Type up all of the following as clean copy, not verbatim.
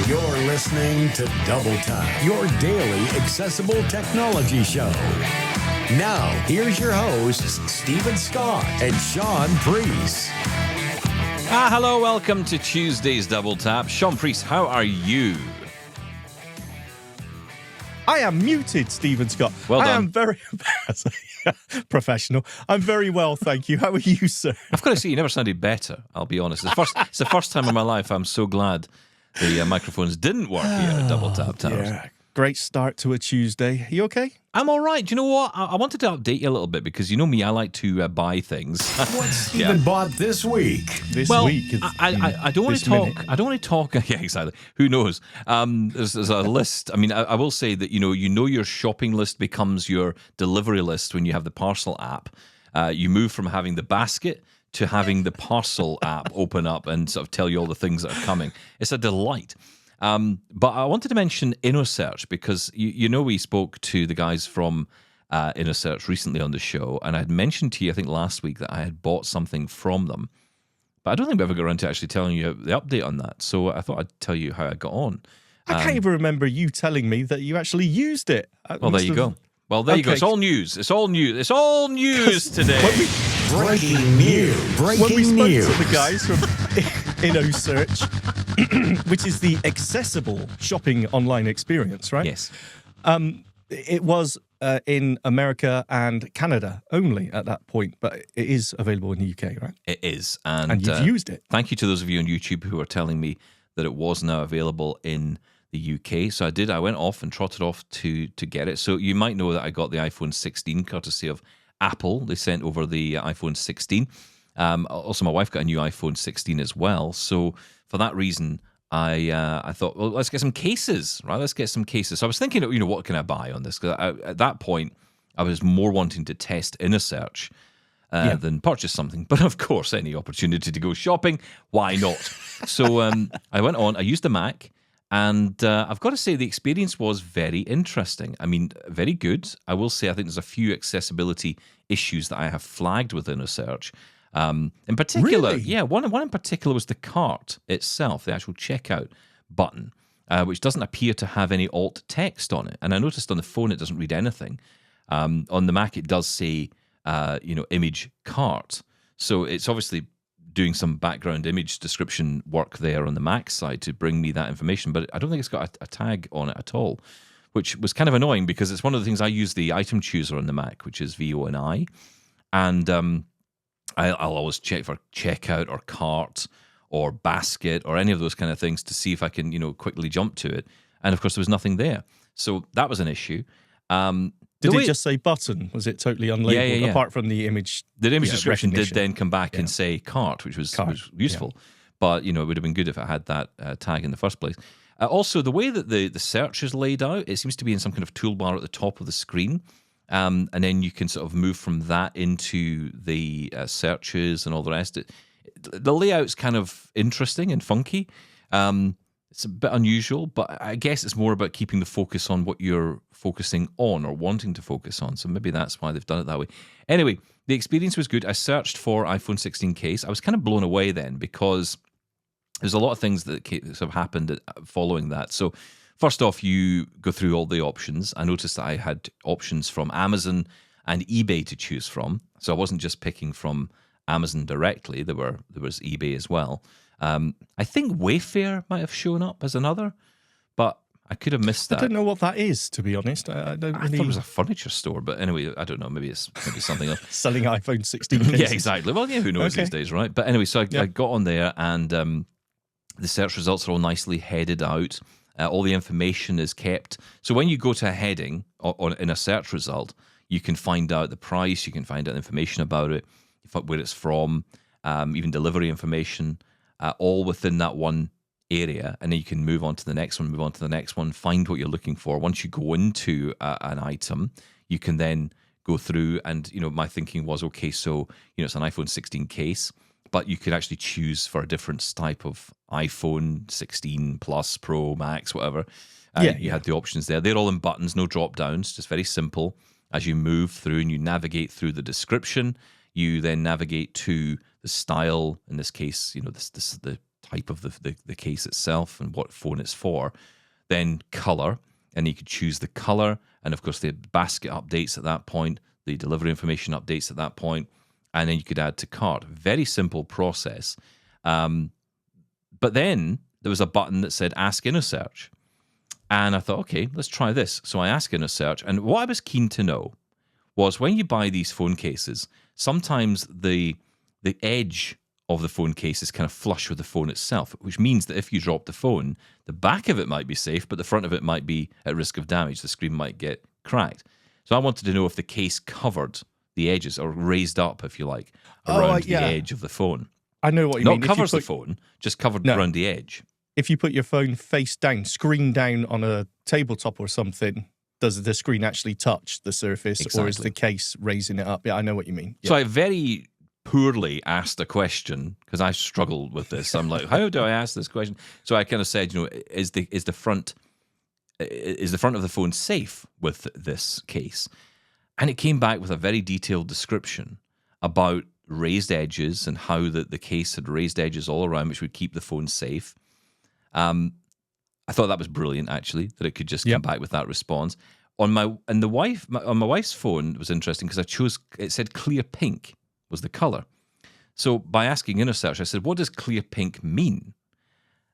You're listening to Double Tap, your daily accessible technology show. Now, here's your hosts, Stephen Scott and Shaun Preece. Hello, welcome to Tuesday's Double Tap. Shaun Preece, how are you? I am muted, Stephen Scott. Well done. I am very professional. I'm very well, thank you. How are you, sir? I've got to say, you never sounded better, I'll be honest. It's the first time in my life I'm so glad the microphones didn't work here at Double Tap Towers. Yeah, great start to a Tuesday. Are you okay? I'm all right. Do you know what? I wanted to update you a little bit because you know me, I like to buy things. What's Stephen bought this week? This Well, week. I don't want to talk. minute. I don't want to talk. Yeah, exactly. Who knows? There's a list. I mean, I will say that you know your shopping list becomes your delivery list when you have the parcel app. You move from having the basket to having the parcel app open up and sort of tell you all the things that are coming. It's a delight. But I wanted to mention InnoSearch because you know we spoke to the guys from InnoSearch recently on the show, and I had mentioned to you I think last week that I had bought something from them, but I don't think we ever got around to actually telling you the update on that. So I thought I'd tell you how I got on. I can't even remember you telling me that you actually used it. Well, there you go. Well, there you go. It's all news. It's all news. It's all news today. Breaking news. When we Breaking spoke news. to the guys from InnoSearch, which is the accessible shopping online experience, right? Yes. It was in America and Canada only at that point, but it is available in the UK, right? It is. And you've used it. Thank you to those of you on YouTube who are telling me that it was now available in the UK. So I did. I went off and trotted off to get it. So you might know that I got the iPhone 16 courtesy of Apple. They sent over the iPhone 16. Also, my wife got a new iPhone 16 as well. So for that reason, I thought, well, let's get some cases, right? Let's get some cases. So I was thinking, what can I buy on this? Because at that point, I was more wanting to test InnoSearch than purchase something. But of course, any opportunity to go shopping, why not? So I went on. I used the Mac. And I've got to say the experience was very interesting. I mean, very good. I will say I think there's a few accessibility issues that I have flagged with InnoSearch. In particular, Really? yeah, one in particular was the cart itself, the actual checkout button, which doesn't appear to have any alt text on it. And I noticed on the phone it doesn't read anything. On the Mac it does say, image cart. So it's obviously doing some background image description work there on the Mac side to bring me that information, but I don't think it's got a tag on it at all, which was kind of annoying because it's one of the things I use the item chooser on the Mac, which is VO&I, and I'll always check for checkout or cart or basket or any of those kind of things to see if I can, quickly jump to it. And of course, there was nothing there. So that was an issue. Did it just say button? Was it totally unlabeled? Yeah. Apart from the image. The image description did recognition. then come back and say cart, which was useful. But, it would have been good if it had that tag in the first place. Also, the way that the search is laid out, it seems to be in some kind of toolbar at the top of the screen. And then you can sort of move from that into the searches and all the rest. The layout's kind of interesting and funky. It's a bit unusual, but I guess it's more about keeping the focus on what you're focusing on or wanting to focus on. So maybe that's why they've done it that way. Anyway, the experience was good. I searched for iPhone 16 case. I was kind of blown away then because there's a lot of things that sort of happened following that. So first off, you go through all the options. I noticed that I had options from Amazon and eBay to choose from. So I wasn't just picking from Amazon directly. There was eBay as well. I think Wayfair might have shown up as another, but I could have missed that. I don't know what that is, to be honest. I thought it was a furniture store, but anyway, I don't know. Maybe it's something else. Selling iPhone 16 cases. Yeah, exactly. Well, yeah, who knows these days, right? But anyway, so I got on there, and the search results are all nicely headed out. All the information is kept. So when you go to a heading in a search result, you can find out the price, you can find out information about it, where it's from, even delivery information, all within that one area. And then you can move on to the next one, find what you're looking for. Once you go into an item, you can then go through and, my thinking was, okay, so, it's an iPhone 16 case, but you could actually choose for a different type of iPhone 16 Plus, Pro, Max, whatever. You had the options there. They're all in buttons, no drop downs, just very simple. As you move through and you navigate through the description, you then navigate to the style. In this case, the type of the case itself and what phone it's for. Then color, and you could choose the color, and of course the basket updates at that point, the delivery information updates at that point, and then you could add to cart. Very simple process. But then there was a button that said Ask InnoSearch. And I thought, okay, let's try this. So I asked InnoSearch, and what I was keen to know was when you buy these phone cases, sometimes the edge of the phone case is kind of flush with the phone itself, which means that if you drop the phone, the back of it might be safe, but the front of it might be at risk of damage. The screen might get cracked. So I wanted to know if the case covered the edges, or raised up, if you like, around the edge of the phone. I know what you mean. Not covers the phone, just covered around the edge. If you put your phone face down, screen down on a tabletop or something, does the screen actually touch the surface, or is the case raising it up? Yeah, I know what you mean. Yeah. So I very poorly asked a question, because I struggled with this. I'm like, how do I ask this question? So I kind of said, is the front of the phone safe with this case? And it came back with a very detailed description about raised edges and how the case had raised edges all around, which would keep the phone safe. I thought that was brilliant, actually, that it could just come back with that response. On my wife's phone, it was interesting because it said clear pink was the color. So by asking InnoSearch, I said, what does clear pink mean?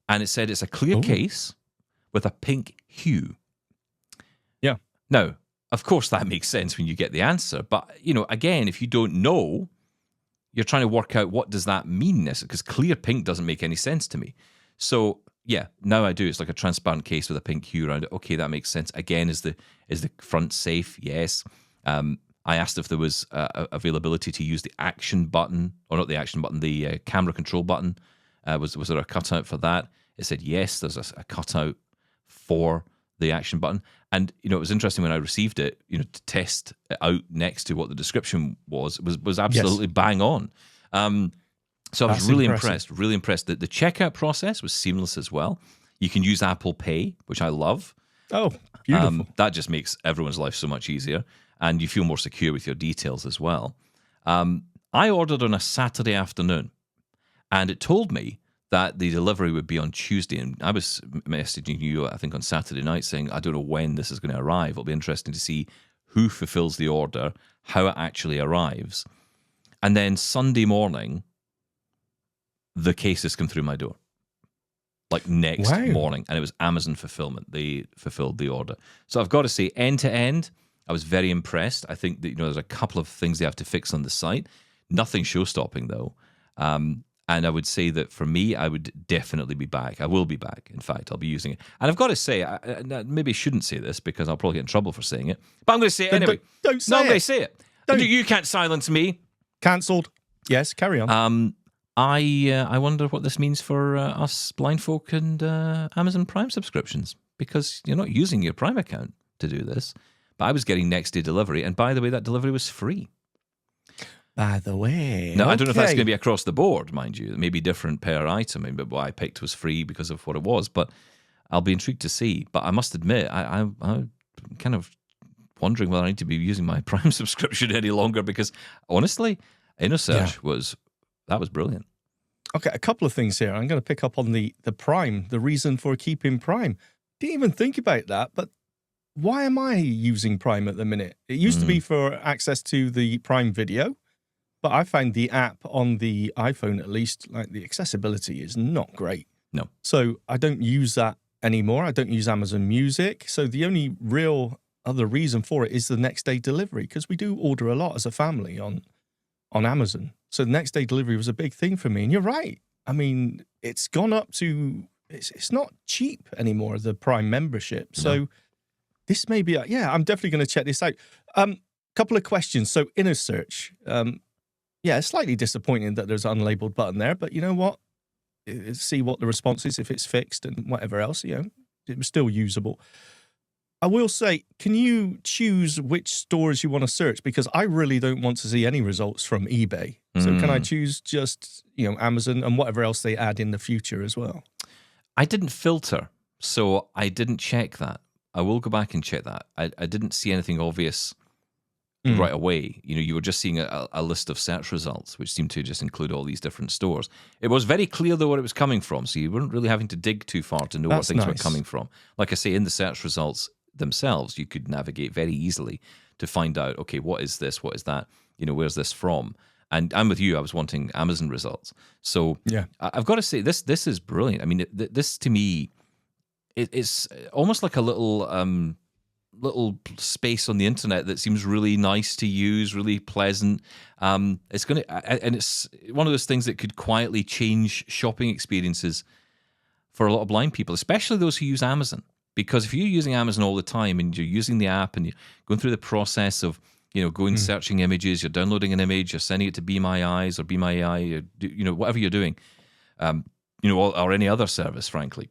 And it said it's a clear case with a pink hue. Yeah. Now, of course, that makes sense when you get the answer. But, again, if you don't know, you're trying to work out what does that mean, because clear pink doesn't make any sense to me. So, yeah, now I do. It's like a transparent case with a pink hue around it. Okay, that makes sense. Again, is the front safe? Yes. I asked if there was availability to use the action button, or not the action button, the camera control button. Was there a cutout for that? It said yes, there's a cutout for the action button. And, it was interesting when I received it, to test it out next to what the description was absolutely bang on. So I was really impressed. That the checkout process was seamless as well. You can use Apple Pay, which I love. Oh, beautiful. That just makes everyone's life so much easier, and you feel more secure with your details as well. I ordered on a Saturday afternoon, and it told me that the delivery would be on Tuesday, and I was messaging you, I think, on Saturday night saying, I don't know when this is going to arrive. It'll be interesting to see who fulfills the order, how it actually arrives. And then Sunday morning, the cases come through my door, like next morning, and it was Amazon fulfillment. They fulfilled the order. So I've got to say, end to end, I was very impressed. I think that there's a couple of things they have to fix on the site. Nothing show-stopping though. And I would say that for me, I would definitely be back. I will be back. In fact, I'll be using it. And I've got to say, I maybe shouldn't say this because I'll probably get in trouble for saying it, but I'm going to say it anyway. Don't say it. I'm going to say it. You can't silence me. Cancelled. Yes, carry on. I wonder what this means for us blind folk and Amazon Prime subscriptions, because you're not using your Prime account to do this. But I was getting next day delivery, and by the way, that delivery was free. By the way. Now, I don't know if that's going to be across the board, mind you. It may be different per item, but what I picked was free because of what it was. But I'll be intrigued to see. But I must admit, I'm kind of wondering whether I need to be using my Prime subscription any longer, because honestly, InnoSearch was brilliant. Okay, a couple of things here. I'm going to pick up on the Prime, the reason for keeping Prime. Didn't even think about that, but why am I using Prime at the minute? It used to be for access to the Prime Video, but I found the app on the iPhone, at least, like the accessibility is not great. No. So I don't use that anymore. I don't use Amazon Music. So the only real other reason for it is the next day delivery, because we do order a lot as a family on Amazon. So the next day delivery was a big thing for me. And you're right. I mean, it's gone up to, it's not cheap anymore, the Prime membership. No. So this may be, I'm definitely going to check this out. Couple of questions. So InnoSearch, it's slightly disappointing that there's an unlabeled button there, but you know what? See what the response is, if it's fixed and whatever else, it was still usable. I will say, can you choose which stores you want to search? Because I really don't want to see any results from eBay. So can I choose just, Amazon and whatever else they add in the future as well? I didn't filter, so I didn't check that. I will go back and check that. I didn't see anything obvious right away. You were just seeing a list of search results, which seemed to just include all these different stores. It was very clear, though, where it was coming from, so you weren't really having to dig too far to know where things were coming from. Like I say, in the search results themselves, you could navigate very easily to find out, okay, what is this? What is that? Where's this from? And I'm with you. I was wanting Amazon results. So yeah, I've got to say, this is brilliant. I mean, this to me, it's almost like a little space on the internet that seems really nice to use, really pleasant. It's one of those things that could quietly change shopping experiences for a lot of blind people, especially those who use Amazon. Because if you're using Amazon all the time and you're using the app and you're going through the process of going searching images, you're downloading an image, you're sending it to Be My Eyes or Be My AI, whatever you're doing, or any other service, frankly,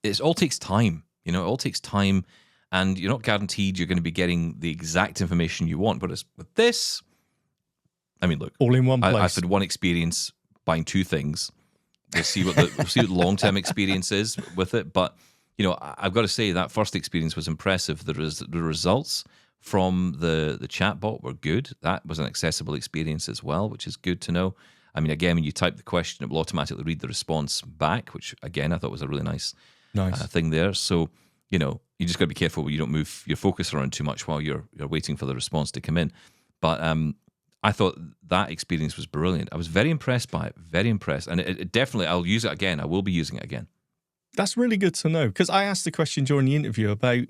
it all takes time. It all takes time. And you're not guaranteed you're going to be getting the exact information you want. But with this, I mean, look, all in one place. I've had one experience buying two things. We'll see what the long-term experience is with it. But I've got to say that first experience was impressive. The results from the chatbot were good. That was an accessible experience as well, which is good to know. I mean, again, when you type the question, it will automatically read the response back, which again I thought was a really nice thing there. So. You just got to be careful where you don't move your focus around too much while you're waiting for the response to come in. But I thought that experience was brilliant. I was very impressed by it, very impressed. And it definitely, I'll use it again. I will be using it again. That's really good to know, because I asked the question during the interview about,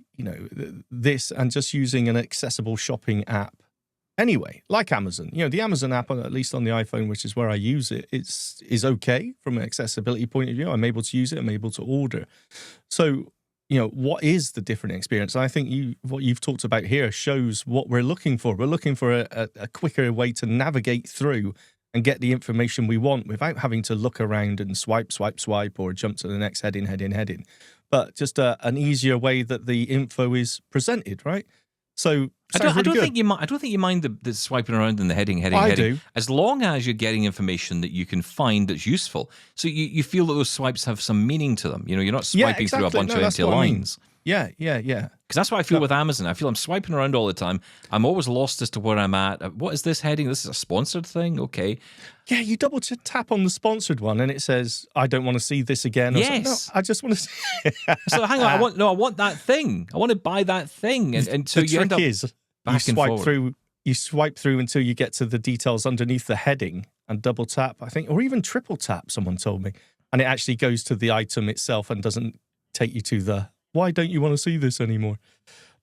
this and just using an accessible shopping app anyway, like Amazon. The Amazon app, at least on the iPhone, which is where I use it, is okay from an accessibility point of view. I'm able to use it. I'm able to order. So, what is the different experience? And I think what you've talked about here shows what we're looking for. We're looking for a quicker way to navigate through and get the information we want without having to look around and swipe, or jump to the next heading. But just an easier way that the info is presented, right? So I don't think you mind the swiping around and the heading. I do. As long as you're getting information that you can find that's useful. So you feel that those swipes have some meaning to them. You're not swiping through a bunch of empty lines. Yeah. Because that's what I feel with Amazon. I feel I'm swiping around all the time. I'm always lost as to where I'm at. What is this heading? This is a sponsored thing? Okay. Yeah, you double tap on the sponsored one and it says, I don't want to see this again. Or yes. No, I just want to see it. So hang on, I want that thing. I want to buy that thing. And so you end up you swipe through until you get to the details underneath the heading and double tap, I think, or even triple tap, someone told me. And it actually goes to the item itself and doesn't take you to the, why don't you want to see this anymore?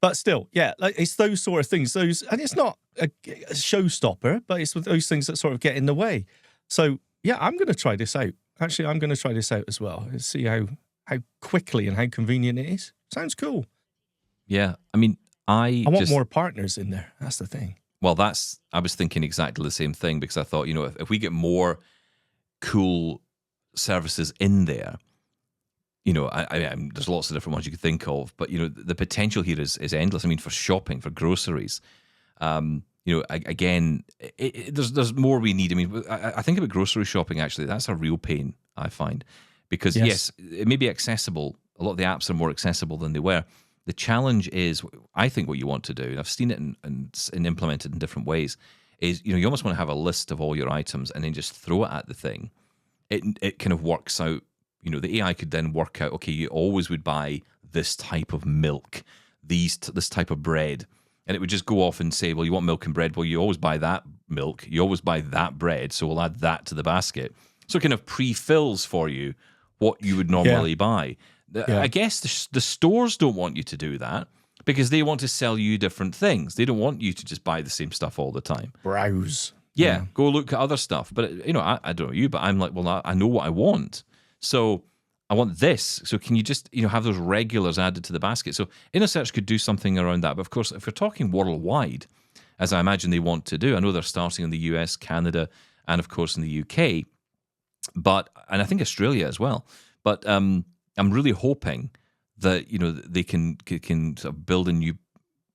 But still, yeah, it's those sort of things. And it's not a showstopper, but it's those things that sort of get in the way. So, yeah, I'm going to try this out. Actually, I'm going to try this out as well and see how quickly and how convenient it is. Sounds cool. Yeah, I mean, I want more partners in there. That's the thing. Well, I was thinking exactly the same thing, because I thought, if we get more cool services in there, there's lots of different ones you could think of, but the potential here is endless. I mean, for shopping, for groceries, again, there's more we need. I mean, I think about grocery shopping. Actually, that's a real pain, I find, because yes, it may be accessible. A lot of the apps are more accessible than they were. The challenge is, I think, what you want to do, and I've seen it and implemented in different ways, is you almost want to have a list of all your items and then just throw it at the thing. It kind of works out. The AI could then work out, okay, you always would buy this type of milk, this type of bread. And it would just go off and say, well, you want milk and bread? Well, you always buy that milk. You always buy that bread. So we'll add that to the basket. So it kind of pre-fills for you what you would normally buy. I guess the stores don't want you to do that because they want to sell you different things. They don't want you to just buy the same stuff all the time. Browse. Yeah, go look at other stuff. But, I don't know you, but I'm like, well, I know what I want. So I want this. So can you just, have those regulars added to the basket? So InnoSearch could do something around that. But of course, if you're talking worldwide, as I imagine they want to do, I know they're starting in the US, Canada, and of course in the UK, and I think Australia as well. But I'm really hoping that, they can sort of build in new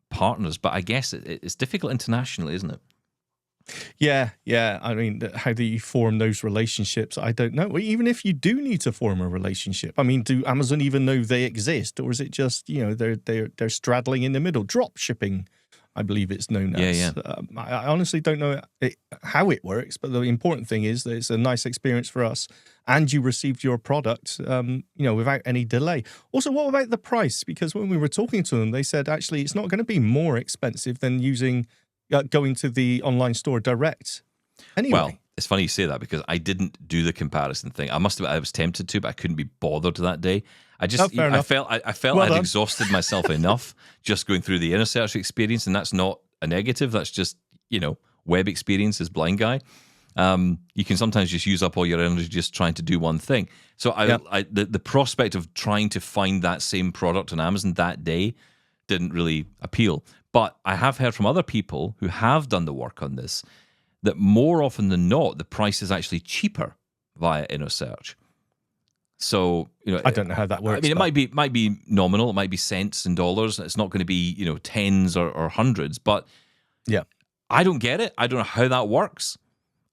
partners. But I guess it's difficult internationally, isn't it? Yeah. I mean, how do you form those relationships? I don't know. Even if you do need to form a relationship, I mean, do Amazon even know they exist, or is it just they're straddling in the middle, drop shipping I believe it's known as. Yeah. I honestly don't know how it works, but the important thing is that it's a nice experience for us, and you received your product, without any delay. Also, what about the price? Because when we were talking to them, they said actually it's not going to be more expensive than going to the online store direct. Anyway. Well, it's funny you say that because I didn't do the comparison thing. I was tempted to, but I couldn't be bothered that day. I felt I'd exhausted myself enough just going through the InnoSearch experience, and that's not a negative. That's just, web experience as blind guy. You can sometimes just use up all your energy just trying to do one thing. So the prospect of trying to find that same product on Amazon that day didn't really appeal. But I have heard from other people who have done the work on this that more often than not, the price is actually cheaper via InnoSearch. So, I don't know how that works. I mean, it might be nominal, it might be cents and dollars. It's not going to be, tens or hundreds. But yeah, I don't get it. I don't know how that works.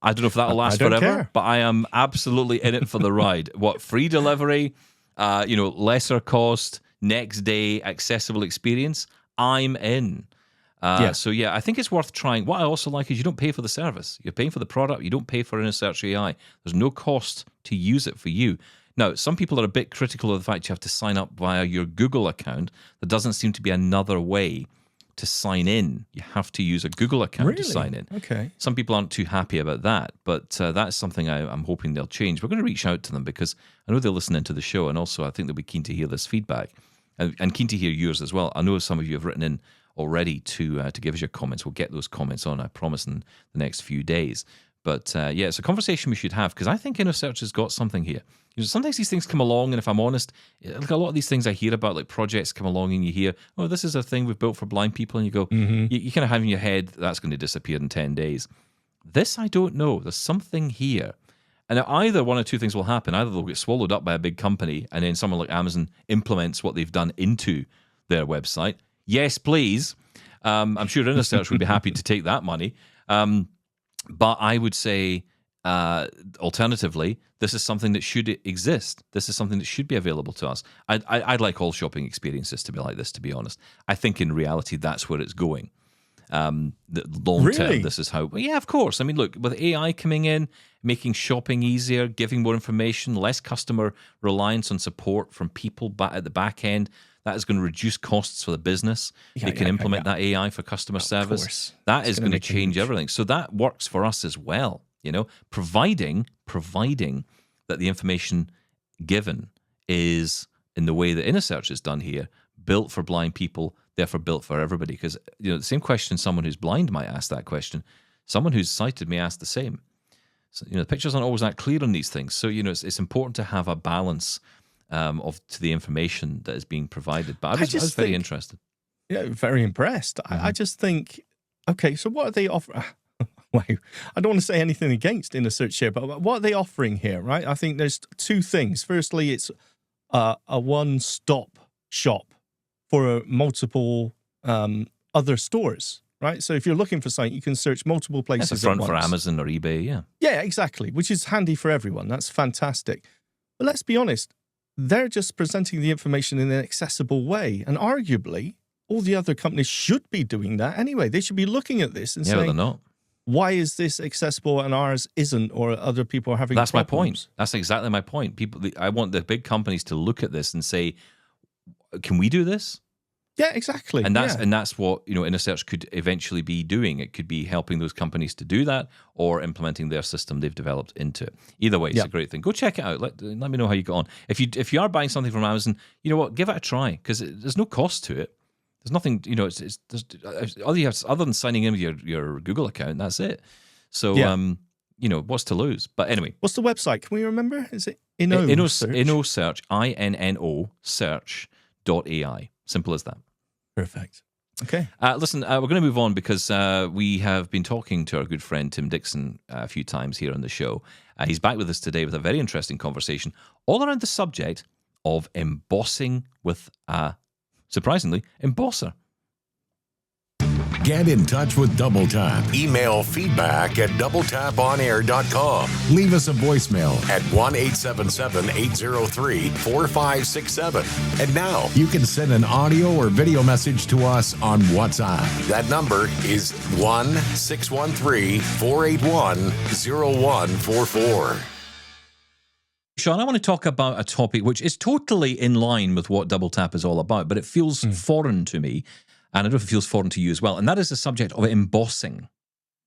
I don't know if that'll last forever. Care. But I am absolutely in it for the ride. Free delivery, lesser cost, next day, accessible experience. I'm in. So I think it's worth trying. What I also like is you don't pay for the service. You're paying for the product. You don't pay for InnoSearch AI. There's no cost to use it for you. Now, some people are a bit critical of the fact you have to sign up via your Google account. There doesn't seem to be another way to sign in. You have to use a Google account to sign in. Okay. Some people aren't too happy about that, but that's something I'm hoping they'll change. We're going to reach out to them because I know they're listening to the show, and also I think they'll be keen to hear this feedback and keen to hear yours as well. I know some of you have written in already to give us your comments. We'll get those comments on, I promise, in the next few days. But it's a conversation we should have because I think InnoSearch has got something here. Sometimes these things come along, and if I'm honest, like a lot of these things I hear about, like projects come along and you hear, oh, this is a thing we've built for blind people, and you go, you kind of have in your head that's going to disappear in 10 days. This I don't know. There's something here. And either one or two things will happen. Either they'll get swallowed up by a big company, and then someone like Amazon implements what they've done into their website. Yes, please. I'm sure InnoSearch would be happy to take that money. But I would say, alternatively, this is something that should exist. This is something that should be available to us. I'd like all shopping experiences to be like this, to be honest. I think in reality, that's where it's going. The long term, this is how. Well, yeah, of course. I mean, look, with AI coming in, making shopping easier, giving more information, less customer reliance on support from people at the back end, that is going to reduce costs for the business. They can implement that AI for customer service. That is going to change everything. So that works for us as well. Providing that the information given is in the way that InnoSearch is done here, built for blind people, therefore built for everybody. Because the same question someone who's blind might ask that question. Someone who's sighted may ask the same. So, the pictures aren't always that clear on these things. So, it's important to have a balance to the information that is being provided. But I was very interested. Yeah, very impressed. Mm-hmm. I just think, okay, so what are they offering? Wow, I don't want to say anything against InnoSearch here, but what are they offering here, right? I think there's two things. Firstly, it's a one-stop shop for multiple other stores, right? So if you're looking for something, you can search multiple places That's a front at once. For Amazon or eBay, yeah. Yeah, exactly, which is handy for everyone. That's fantastic. But let's be honest, they're just presenting the information in an accessible way. And arguably, all the other companies should be doing that anyway. They should be looking at this and saying, they're not. Why is this accessible and ours isn't, or other people are having problems? That's my point. That's exactly my point. I want the big companies to look at this and say, can we do this? Yeah, exactly. And that's what InnoSearch could eventually be doing. It could be helping those companies to do that, or implementing their system they've developed into it. Either way, it's a great thing. Go check it out. Let me know how you get on. If you are buying something from Amazon, you know what? Give it a try because there's no cost to it. There's nothing. Other than signing in with your Google account. That's it. So what's to lose? But anyway, what's the website? Can we remember? Is it InnoSearch? InnoSearch. INNO search.ai. Simple as that. Perfect. Okay. Listen, we're going to move on because we have been talking to our good friend Tim Dixon a few times here on the show. He's back with us today with a very interesting conversation all around the subject of embossing with a, surprisingly, embosser. Get in touch with Double Tap. Email feedback@doubletaponair.com. Leave us a voicemail at 1-877-803-4567. And now you can send an audio or video message to us on WhatsApp. That number is 1-613-481-0144. Shaun, I want to talk about a topic which is totally in line with what Double Tap is all about, but it feels foreign to me, and I don't know if it feels foreign to you as well, and that is the subject of embossing.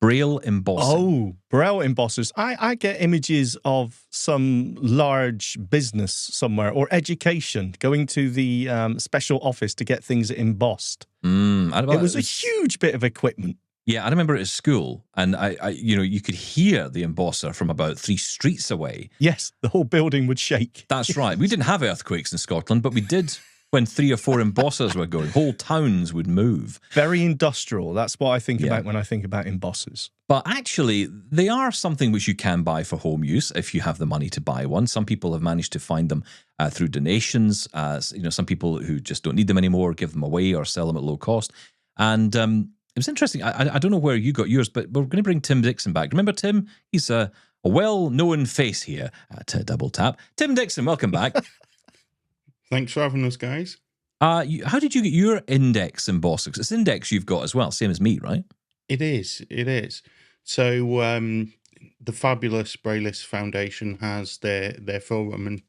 Braille embossing. Oh, Braille embossers. I get images of some large business somewhere or education going to the special office to get things embossed. It was a huge bit of equipment. Yeah, I remember it at school, and I you could hear the embosser from about 3 streets away. Yes, the whole building would shake. That's right. We didn't have earthquakes in Scotland, but we did when 3 or 4 embossers were going. Whole towns would move. Very industrial. That's what I think about when I think about embossers. But actually, they are something which you can buy for home use if you have the money to buy one. Some people have managed to find them through donations. Some people who just don't need them anymore give them away or sell them at low cost. And it was interesting. I don't know where you got yours, but we're going to bring Tim Dixon back. Remember Tim? He's a well-known face here at Double Tap. Tim Dixon, welcome back. Thanks for having us, guys. How did you get your index embossing? It's index you've got as well, same as me, right? It is. So the fabulous Brailleist Foundation has their forum, and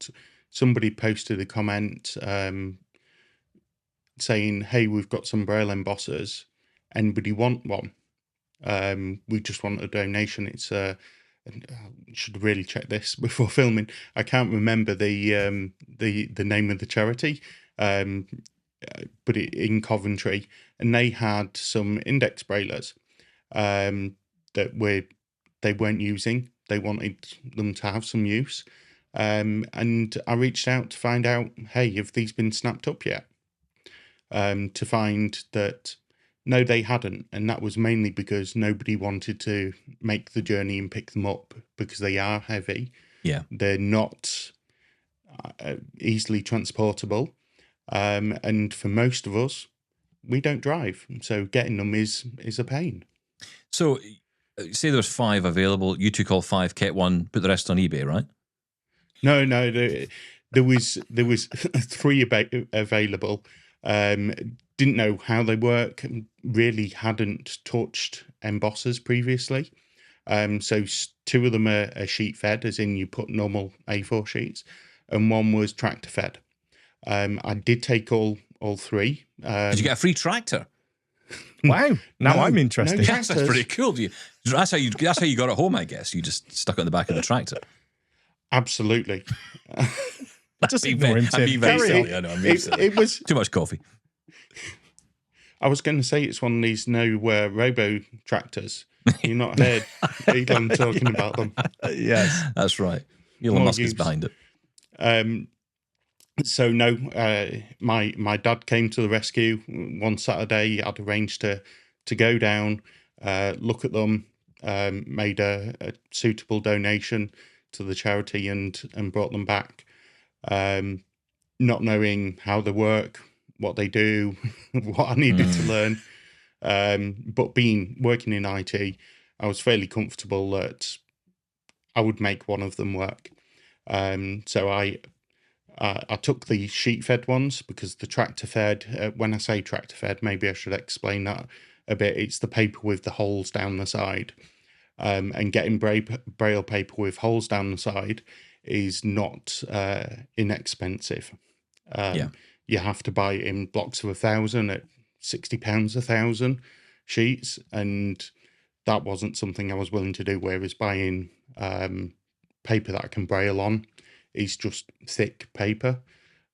somebody posted a comment saying, "Hey, we've got some Braille embossers. Anybody want one? We just want a donation." It's should really check this before filming. I can't remember the name of the charity, but in Coventry, and they had some index braillers that they weren't using. They wanted them to have some use, and I reached out to find out, hey, have these been snapped up yet? To find that no, they hadn't, and that was mainly because nobody wanted to make the journey and pick them up because they are heavy. Yeah, they're not easily transportable, and for most of us, we don't drive, so getting them is a pain. So, say there's 5 available. You took all 5, kept one, put the rest on eBay, right? No, there was 3 available. Didn't know how they work. Really hadn't touched embossers previously. So 2 of them are sheet fed, as in you put normal A4 sheets, and 1 was tractor fed. I did take all 3. Did you get a free tractor? Wow! Now I'm interested. No, That's pretty cool. That's how you got it home, I guess. You just stuck it on the back of the tractor. Absolutely. Just ignore him, Tim. It was too much coffee. I was going to say it's one of these new robo tractors. You're not heard Elon talking about them. Yes, that's right. Elon Musk is behind it. So no, my dad came to the rescue one Saturday. I'd arranged to go down, look at them, made a suitable donation to the charity, and brought them back. Not knowing how they work, what they do, what I needed to learn, but working in IT, I was fairly comfortable that I would make one of them work. So I took the sheet fed ones because the tractor fed, when I say tractor fed, maybe I should explain that a bit. It's the paper with the holes down the side, and getting Braille paper with holes down the side is not inexpensive. You have to buy it in blocks of 1,000 at £60 1,000 sheets, and that wasn't something I was willing to do. Whereas buying paper that I can Braille on is just thick paper.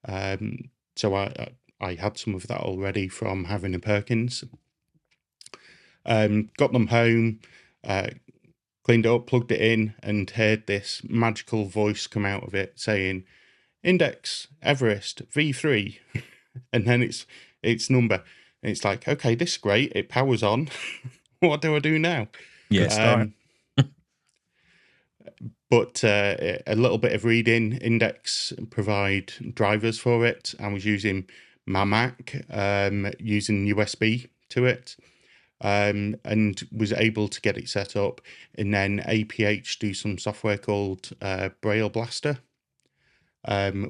So I had some of that already from having a Perkins. Got them home, cleaned it up, plugged it in, and heard this magical voice come out of it saying, "Index Everest V3," and then its number. And it's like, okay, this is great. It powers on. What do I do now? Yes. But a little bit of reading. Index provide drivers for it. I was using my Mac, using USB to it. and was able to get it set up, and then APH do some software called Braille Blaster,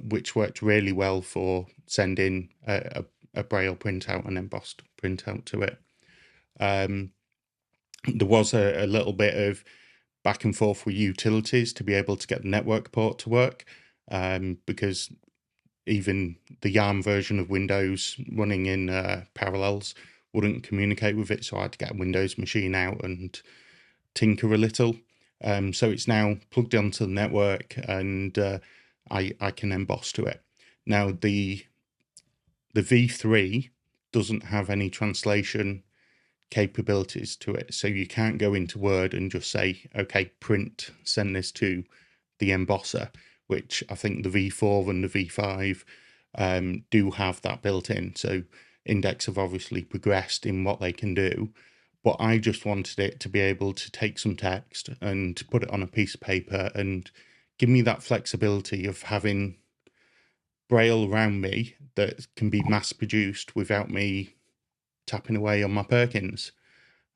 which worked really well for sending a Braille printout and embossed printout to it. There was a little bit of back and forth with utilities to be able to get the network port to work, because even the YARM version of Windows running in Parallels wouldn't communicate with it, so I had to get a Windows machine out and tinker a little. So it's now plugged onto the network, and I can emboss to it. Now the V3 doesn't have any translation capabilities to it, so you can't go into Word and just say, okay, print, send this to the embosser, which I think the V4 and the V5 do have that built in. So Index have obviously progressed in what they can do, but I just wanted it to be able to take some text and put it on a piece of paper and give me that flexibility of having Braille around me that can be mass produced without me tapping away on my Perkins.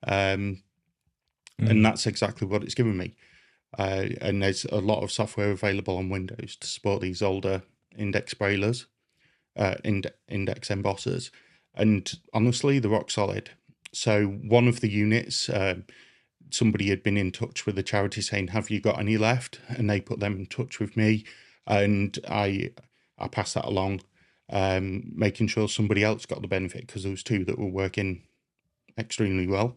And that's exactly what it's given me. And there's a lot of software available on Windows to support these older Index Braillers, Index Embossers. And honestly, they're rock solid. So one of the units, somebody had been in touch with the charity saying, have you got any left? And they put them in touch with me, and I passed that along, making sure somebody else got the benefit, because there was two that were working extremely well.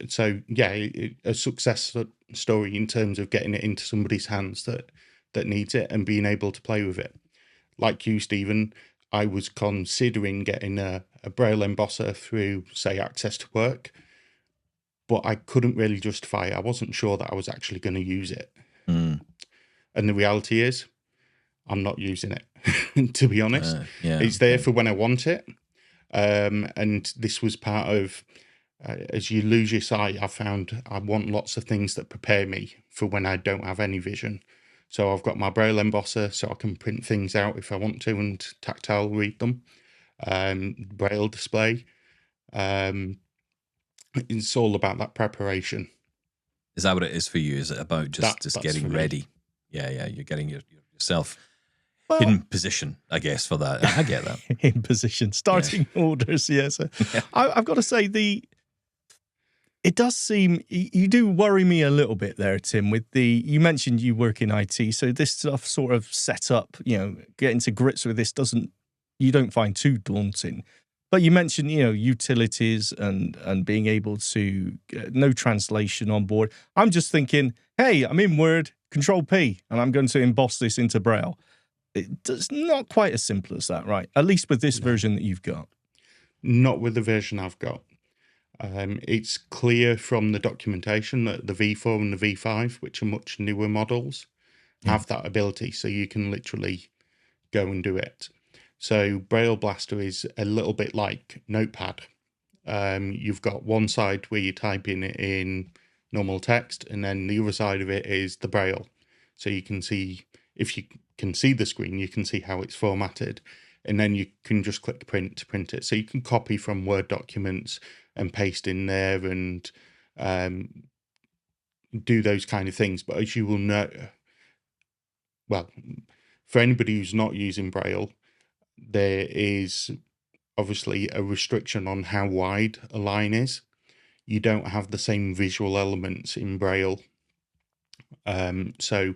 So yeah, a success story in terms of getting it into somebody's hands that needs it and being able to play with it. Like you, Stephen, I was considering getting a Braille embosser through, say, Access to Work, but I couldn't really justify it. I wasn't sure that I was actually going to use it. And the reality is, I'm not using it, to be honest. It's there for when I want it. And this was part of, as you lose your sight, I found I want lots of things that prepare me for when I don't have any vision. So I've got my Braille embosser, so I can print things out if I want to and tactile read them. Braille display. It's all about that preparation. Is that what it is for you? Is it about just getting ready? Yeah. You're getting yourself in position, I guess, for that. I get that. In position. Starting orders, yes. I've got to say, it does seem, you do worry me a little bit there, Tim, with you mentioned you work in IT, so this stuff sort of set up, getting to grips with this you don't find too daunting. But you mentioned, utilities and being able to no translation on board. I'm just thinking, hey, I'm in Word, Control P, and I'm going to emboss this into Braille. It's not quite as simple as that, right? At least with this version that you've got. Not with the version I've got. It's clear from the documentation that the V4 and the V5, which are much newer models, have that ability. So you can literally go and do it. So Braille Blaster is a little bit like Notepad. You've got one side where you type in normal text, and then the other side of it is the Braille. So you can see, if you can see the screen, you can see how it's formatted. And then you can just click print to print it. So you can copy from Word documents and paste in there and do those kind of things. But as you will know, well, for anybody who's not using Braille, there is obviously a restriction on how wide a line is. You don't have the same visual elements in Braille. So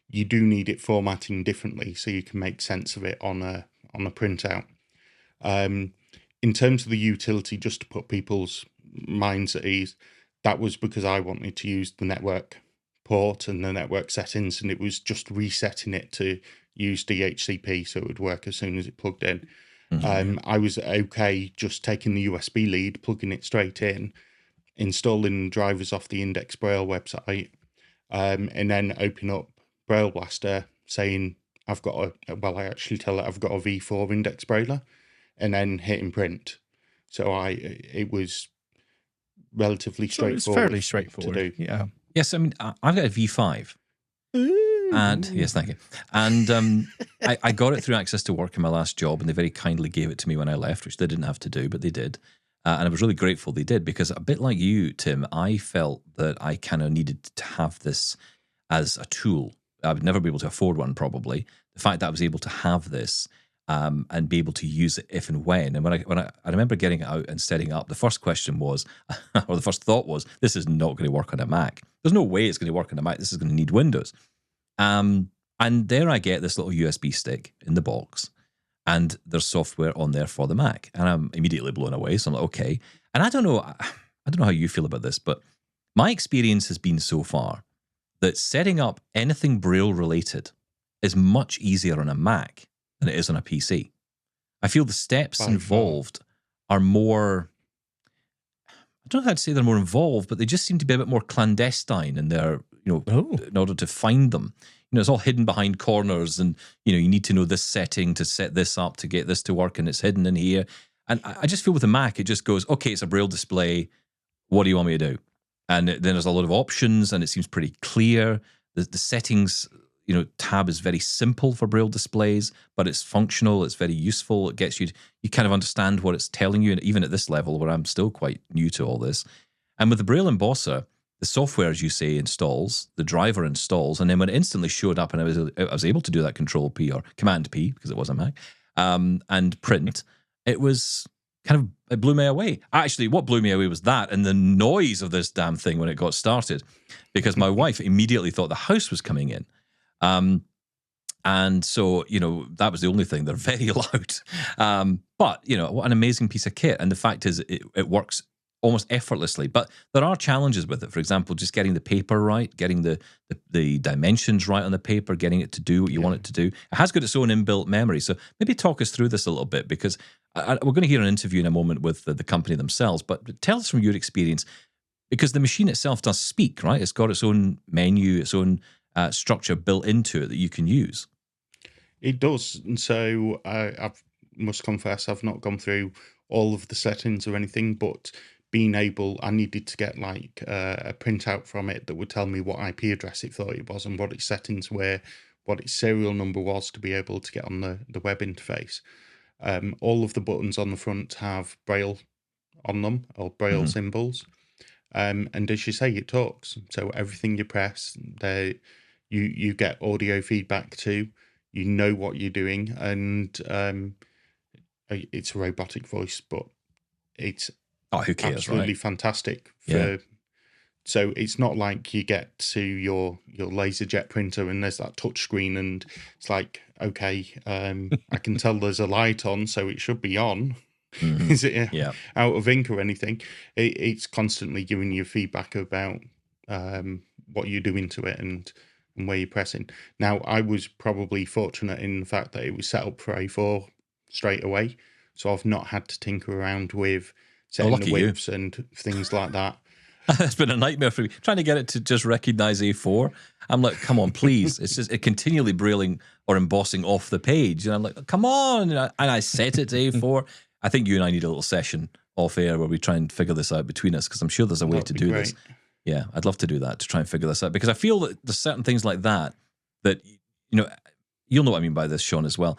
you do need it formatting differently so you can make sense of it on a printout. In terms of the utility, just to put people's minds at ease, that was because I wanted to use the network port and the network settings, and it was just resetting it to use DHCP so it would work as soon as it plugged in. I was okay just taking the USB lead, plugging it straight in, installing drivers off the Index Braille website, and then open up Braille Blaster, saying I've got I actually tell it I've got a V4 Index Brailler, and then hitting print. So it was relatively straightforward. So it's fairly straightforward to do. Yeah. Yes, I mean, I've got a V5. And yes, thank you. And I got it through Access to Work in my last job, and they very kindly gave it to me when I left, which they didn't have to do, but they did. And I was really grateful they did, because a bit like you, Tim, I felt that I kind of needed to have this as a tool. I would never be able to afford one, probably. The fact that I was able to have this and be able to use it if and when. And when I remember getting it out and setting it up, the first question was, or the first thought was, this is not going to work on a Mac. There's no way it's going to work on a Mac. This is going to need Windows. And there I get this little USB stick in the box, and there's software on there for the Mac. And I'm immediately blown away. So I'm like, okay. And I don't know how you feel about this, but my experience has been so far that setting up anything Braille related is much easier on a Mac than it is on a PC. I feel the steps involved are more, I don't know how to say they're more involved, but they just seem to be a bit more clandestine in their, in order to find them. It's all hidden behind corners, and, you need to know this setting to set this up to get this to work, and it's hidden in here. And I just feel with the Mac, it just goes, okay, it's a Braille display. What do you want me to do? And then there's a lot of options, and it seems pretty clear. The settings, tab is very simple for Braille displays, but it's functional. It's very useful. It gets you kind of understand what it's telling you, and even at this level where I'm still quite new to all this. And with the Braille Embosser, the software, as you say, installs, the driver installs, and then when it instantly showed up and I was able to do that Control P or Command P, because it was a Mac, and print, it blew me away. Actually, what blew me away was that and the noise of this damn thing when it got started, because my wife immediately thought the house was coming in. And so, that was the only thing. They're very loud. But, what an amazing piece of kit. And the fact is, it works almost effortlessly. But there are challenges with it. For example, just getting the paper right, getting the dimensions right on the paper, getting it to do what you want it to do. It has got its own inbuilt memory. So maybe talk us through this a little bit, because we're going to hear an interview in a moment with the company themselves. But tell us from your experience, because the machine itself does speak, right? It's got its own menu, its own structure built into it that you can use. It does. And so I must confess, I've not gone through all of the settings or anything, but I needed to get like a printout from it that would tell me what IP address it thought it was and what its settings were, what its serial number was, to be able to get on the web interface. All of the buttons on the front have Braille on them, or Braille symbols. And as you say, it talks. So everything you press, you get audio feedback too. You know what you're doing, and it's a robotic voice, but it's who cares, absolutely right? Fantastic. Yeah. So it's not like you get to your LaserJet printer and there's that touch screen and it's like, okay, I can tell there's a light on, so it should be on. Mm-hmm. Is it out of ink or anything? It's constantly giving you feedback about what you're doing to it and where you're pressing. Now, I was probably fortunate in the fact that it was set up for A4 straight away, so I've not had to tinker around with setting the widths and things like that. It's been a nightmare for me trying to get it to just recognize A4. I'm like, come on, please. It's just continually brailing or embossing off the page. And I'm like, come on. And I set it to A4. I think you and I need a little session off air where we try and figure this out between us, because I'm sure there's a way to do this. Yeah, I'd love to do that, to try and figure this out, because I feel that there's certain things like that, you'll know what I mean by this, Shaun, as well.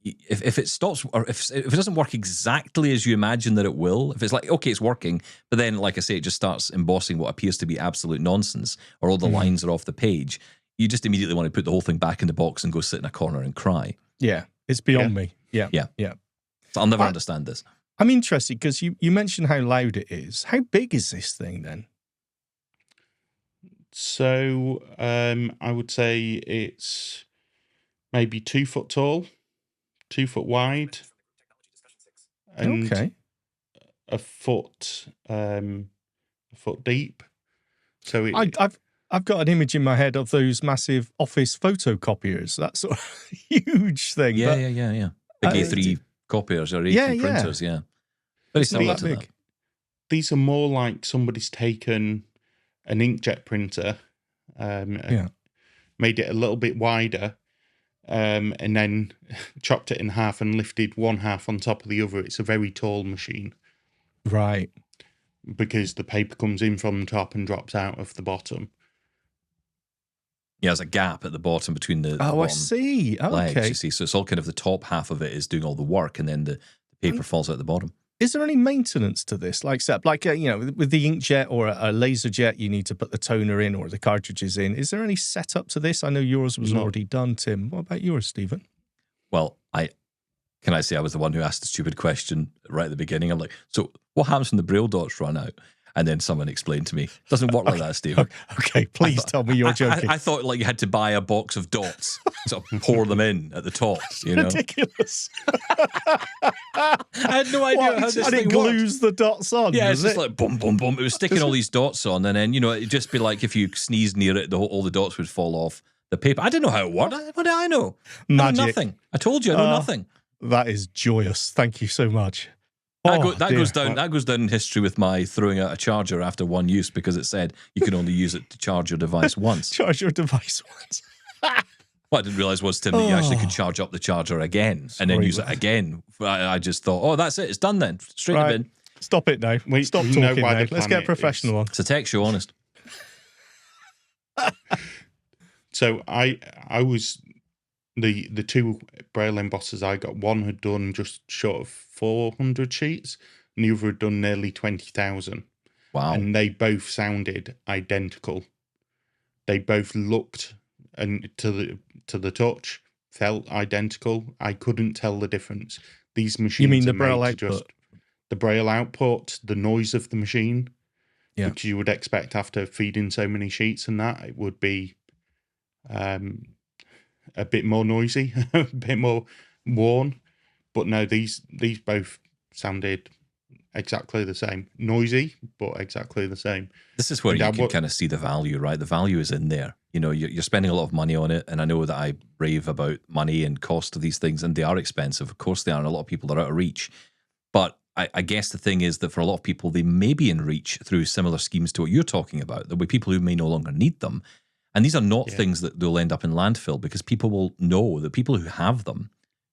If it stops, or if it doesn't work exactly as you imagine that it will, if it's like, okay, it's working, but then, like I say, it just starts embossing what appears to be absolute nonsense, or all the lines are off the page, you just immediately want to put the whole thing back in the box and go sit in a corner and cry. Yeah, it's beyond me. Yeah. So I'll never understand this. I'm interested because you mentioned how loud it is. How big is this thing then? So I would say it's maybe 2 foot tall, 2 foot wide, and a foot deep. So I've got an image in my head of those massive office photocopiers. That sort of huge thing. Yeah. Big A3 copiers or A3 printers. Yeah, very similar to that. These are more like somebody's taken an inkjet printer, made it a little bit wider, and then chopped it in half and lifted one half on top of the other. It's a very tall machine. Right. Because the paper comes in from the top and drops out of the bottom. Yeah, there's a gap at the bottom between the I see. legs, you see. So it's all kind of the top half of it is doing all the work, and then the paper falls out the bottom. Is there any maintenance to this? Like with the inkjet or a laser jet, you need to put the toner in or the cartridges in. Is there any setup to this? I know yours was already done, Tim. What about yours, Stephen? Well, can I say I was the one who asked the stupid question right at the beginning? I'm like, so what happens when the Braille dots run out? And then someone explained to me, it doesn't work like that, Stephen. Okay, please tell me you're joking. I thought like you had to buy a box of dots, sort of pour them in at the top. You know, ridiculous. I had no idea how this thing glues the dots on. Yeah, it's just like boom, boom, boom. It was sticking all these dots on, and then it'd just be like if you sneezed near it, all the dots would fall off the paper. I didn't know how it worked. What do I know? Magic. I know nothing. I told you, I know nothing. That is joyous. Thank you so much. That goes down in history with my throwing out a charger after one use because it said you can only use it to charge your device once. Charge your device once. What I didn't realise was, Tim, that you actually could charge up the charger again and then use it again. I just thought, that's it. It's done then. Straight in the bin. Stop it now. Stop talking now. Let's get a professional on. It's a tech show, honest. So I was the two Braille embossers I got. One had done just short of 400 sheets, and the other had done nearly 20,000. Wow! And they both sounded identical. They both looked and to the touch felt identical. I couldn't tell the difference. These machines. You mean the are Braille made to output? The Braille output, the noise of the machine, which you would expect after feeding so many sheets, and that it would be a bit more noisy, a bit more worn. But no, these both sounded exactly the same. Noisy, but exactly the same. This is where you can kind of see the value, right? The value is in there. You're spending a lot of money on it, and I know that I rave about money and cost of these things, and they are expensive. Of course they are, and a lot of people are out of reach. But I guess the thing is that for a lot of people, they may be in reach through similar schemes to what you're talking about. There'll be people who may no longer need them. And these are not things that they'll end up in landfill because people will know, the people who have them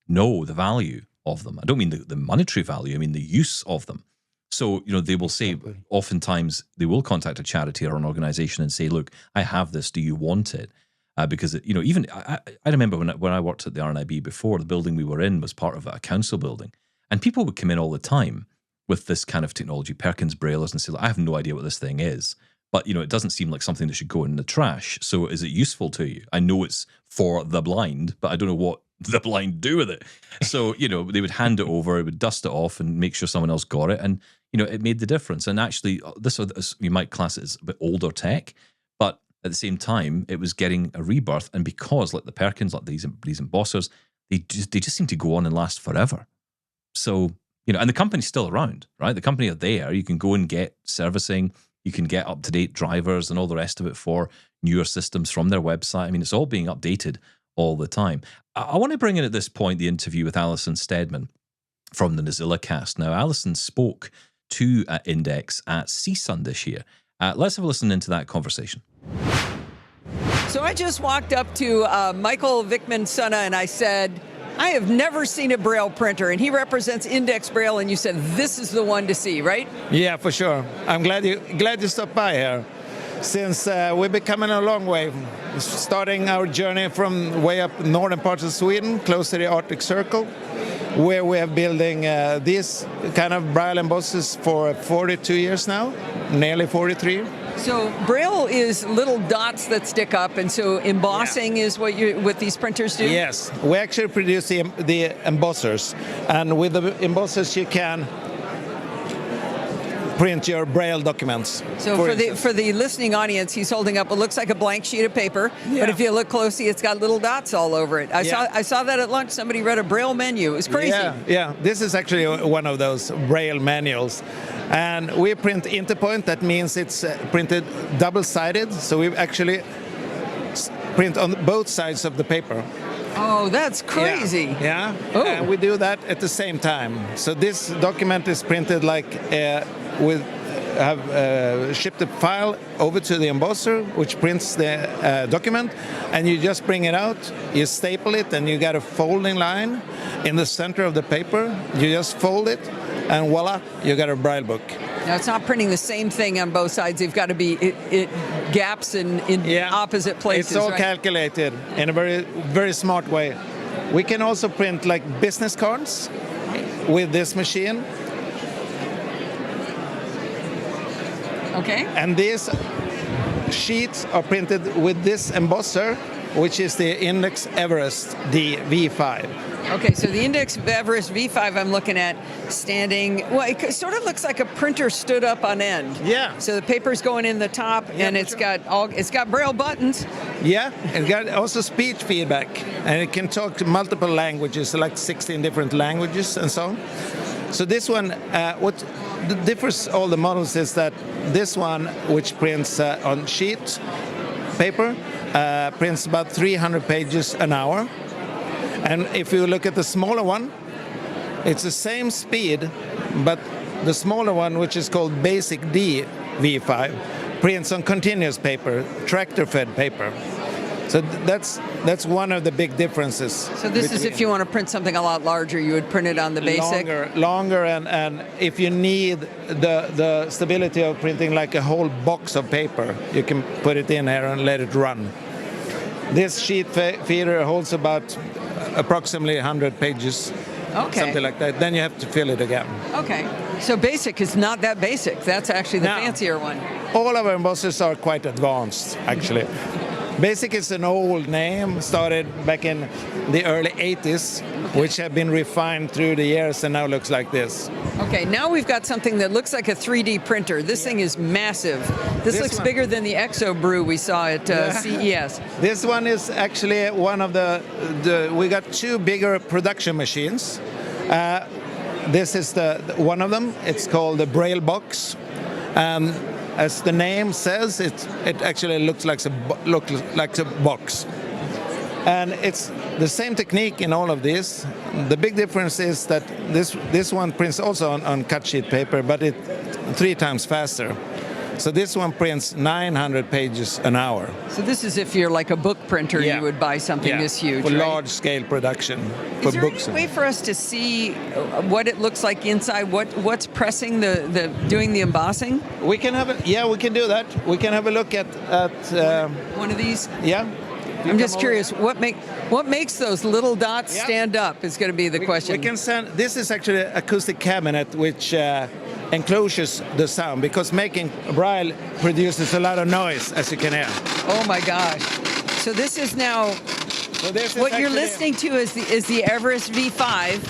know the value of them. I don't mean the monetary value, I mean the use of them. So, they will say, oftentimes they will contact a charity or an organization and say, look, I have this, do you want it? Because, even I remember when I worked at the RNIB before, the building we were in was part of a council building. And people would come in all the time with this kind of technology, Perkins Braillers, and say, look, I have no idea what this thing is. But, it doesn't seem like something that should go in the trash. So is it useful to you? I know it's for the blind, but I don't know what the blind do with it. So, they would hand it over, it would dust it off and make sure someone else got it. And, it made the difference. And actually, this you might class it as a bit older tech, but at the same time, it was getting a rebirth. And because, like the Perkins, like these embossers, they just seem to go on and last forever. So, and the company's still around, right? The company are there. You can go and get servicing. You can get up-to-date drivers and all the rest of it for newer systems from their website. I mean, it's all being updated all the time. I want to bring in at this point the interview with Alison Steadman from the NosillaCast. Now, Alison spoke to Index at CSUN this year. Let's have a listen into that conversation. So I just walked up to Michael Vickman-Sunna and I said, I have never seen a Braille printer, and he represents Index Braille, and you said this is the one to see, right? Yeah, for sure. I'm glad you stopped by here, since we've been coming a long way, starting our journey from way up northern parts of Sweden, close to the Arctic Circle, where we are building these kind of Braille embossers for 42 years now, nearly 43. So Braille is little dots that stick up, and so embossing is what these printers do? Yes, we actually produce the embossers, and with the embossers you can print your Braille documents. So for the listening audience, he's holding up what looks like a blank sheet of paper, but if you look closely, it's got little dots all over it. I saw that at lunch. Somebody read a Braille menu. It was crazy. Yeah. This is actually one of those Braille manuals. And we print interpoint. That means it's printed double-sided. So we actually print on both sides of the paper. Oh, that's crazy. Yeah. Oh. And we do that at the same time. So this document is printed like shipped the file over to the embosser, which prints the document, and you just bring it out, you staple it, and you got a folding line in the center of the paper. You just fold it, and voila, you got a Braille book. Now, it's not printing the same thing on both sides. They've got to be gaps in opposite places. It's all calculated in a very, very smart way. We can also print like business cards with this machine. Okay. And these sheets are printed with this embosser, which is the Index Everest V5. Okay, so the Index Everest V5 I'm looking at standing, well, it sort of looks like a printer stood up on end. Yeah. So the paper's going in the top, and it's got Braille buttons. Yeah, it got also speech feedback, and it can talk to multiple languages, like 16 different languages and so on. So this one, what differs all the models is that this one, which prints on sheet paper, prints about 300 pages an hour. And if you look at the smaller one, it's the same speed, but the smaller one, which is called Basic D V5, prints on continuous paper, tractor-fed paper. So that's one of the big differences. So this is if you want to print something a lot larger, you would print it on the Basic? Longer, and if you need the stability of printing like a whole box of paper, you can put it in here and let it run. This sheet feeder holds about approximately 100 pages, something like that. Then you have to fill it again. Okay, so Basic is not that basic. That's actually the fancier one. All of our embossers are quite advanced, actually. Basic is an old name, started back in the early 80s, which have been refined through the years and now looks like this. Okay, now we've got something that looks like a 3D printer. This thing is massive. This looks bigger than the Exo Brew we saw at CES. This one is actually one of we got two bigger production machines. This is one of them. It's called the Braille box. As the name says, it actually looks like a box. And it's the same technique in all of these. The big difference is that this one prints also on cut sheet paper, but it's 3 times faster. So this one prints 900 pages an hour. So this is if you're like a book printer, you would buy something this huge, for right? large-scale production. Is there any way for us to see what it looks like inside? What's pressing doing the embossing? We can we can do that. We can have a look at one of these. Yeah. I'm just curious, what makes those little dots stand up is going to be the question. We can send. This is actually an acoustic cabinet which encloses the sound, because making Braille produces a lot of noise, as you can hear. Oh my gosh! So this is now. So this is what you're listening to is the Everest V5,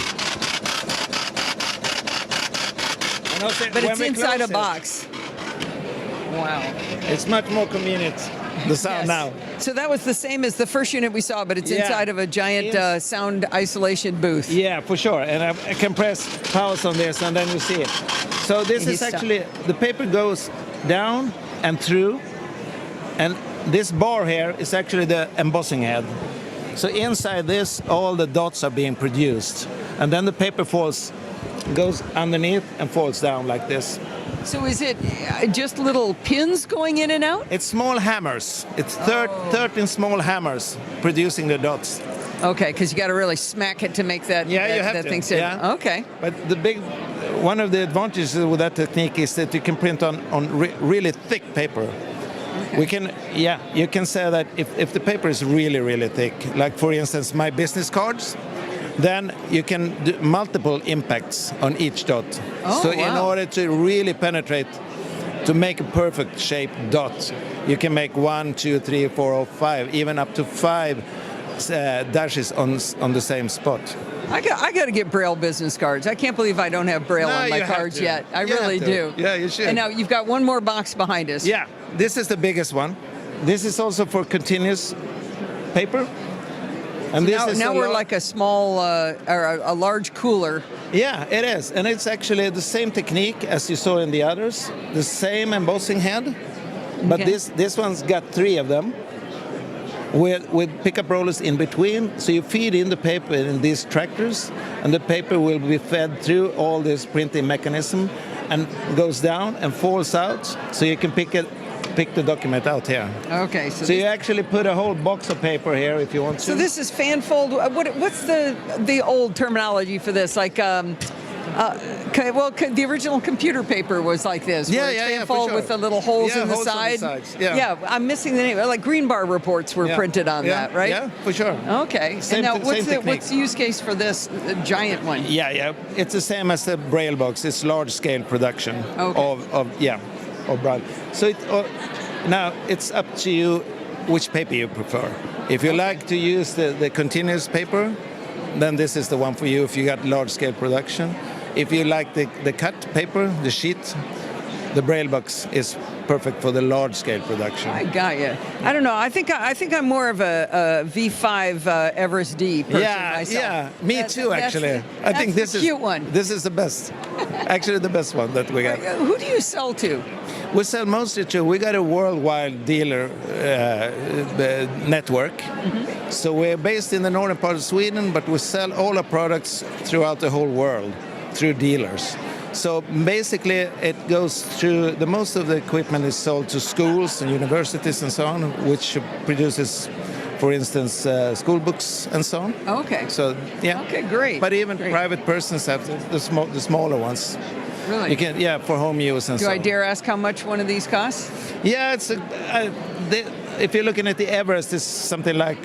but it's inside a box. Wow! It's much more convenient. The sound now. So that was the same as the first unit we saw, but it's inside of a giant sound isolation booth. Yeah, for sure. And I can press pause on this, and then you see it. So this is actually, the paper goes down and through, and this bar here is actually the embossing head. So inside this, all the dots are being produced, and then the paper goes underneath and falls down like this. So is it just little pins going in and out? It's small hammers. It's 13 small hammers producing the dots. Okay, because you got to really smack it to make that, you have that to. thing sit. Yeah. Okay. But one of the advantages with that technique is that you can print on really thick paper. Okay. You can say that if the paper is really, really thick, like for instance my business cards, then you can do multiple impacts on each dot. In order to really penetrate, to make a perfect shaped dot, you can make 1, 2, 3, 4, or 5, even up to 5 dashes on the same spot. I got to get Braille business cards. I can't believe I don't have Braille on my cards yet. I really do. Yeah, you should. And now you've got one more box behind us. Yeah, this is the biggest one. This is also for continuous paper. And so now we're like a small or a large cooler. Yeah, it is. And it's actually the same technique as you saw in the others, the same embossing head, but this one's got 3 of them with pickup rollers in between. So you feed in the paper in these tractors, and the paper will be fed through all this printing mechanism and goes down and falls out, so you can pick the document out here. Okay. So you actually put a whole box of paper here if you want to. So this is fan fold. What's the old terminology for this? Like, the original computer paper was like this. Fan fold with the little holes in the sides. Yeah, I'm missing the name. Like green bar reports were printed on that, right? Yeah, for sure. Okay. And now what's the use case for this giant one? Yeah. It's the same as the Braille box. It's large scale production of. or Braille. So now it's up to you which paper you prefer. If you like to use the continuous paper, then this is the one for you if you got large-scale production. If you like the cut paper, the sheet, the Braille box is perfect for the large-scale production. I got you. I don't know. I think I'm more of a V5 Everest D person myself. Yeah, me too. Actually, I think this is cute one. This is the best. Actually, the best one that we got. Who do you sell to? We sell mostly to. We got a worldwide dealer network. Mm-hmm. So we're based in the northern part of Sweden, but we sell all our products throughout the whole world through dealers. So basically, it goes through most of the equipment is sold to schools and universities and so on, which produces, for instance, school books and so on. Okay. So yeah. Okay, great. But even private persons have the smaller ones. Really? You can, for home use and so on. Do I dare ask how much one of these costs? Yeah, if you're looking at the Everest, it's something like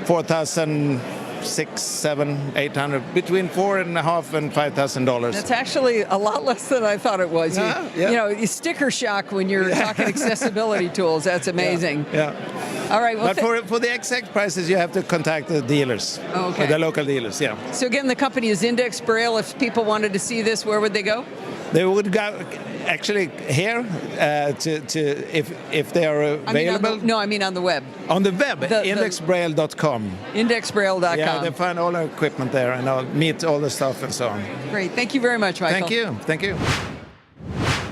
4,000. $600, $700, $800, between $4,500 and $5,000. That's actually a lot less than I thought it was. Yeah. You know, you sticker shock when you're talking accessibility tools. That's amazing. Yeah. All right. Well, but for the exact prices, you have to contact the dealers. Okay. The local dealers. Yeah. So again, the company is Index Braille. If people wanted to see this, where would they go? They would go actually here if they are available. I mean on the web. On the web, indexbraille.com. Indexbraille.com. Yeah, they find all our equipment there, and I'll meet all the stuff and so on. Great. Thank you very much, Michael. Thank you.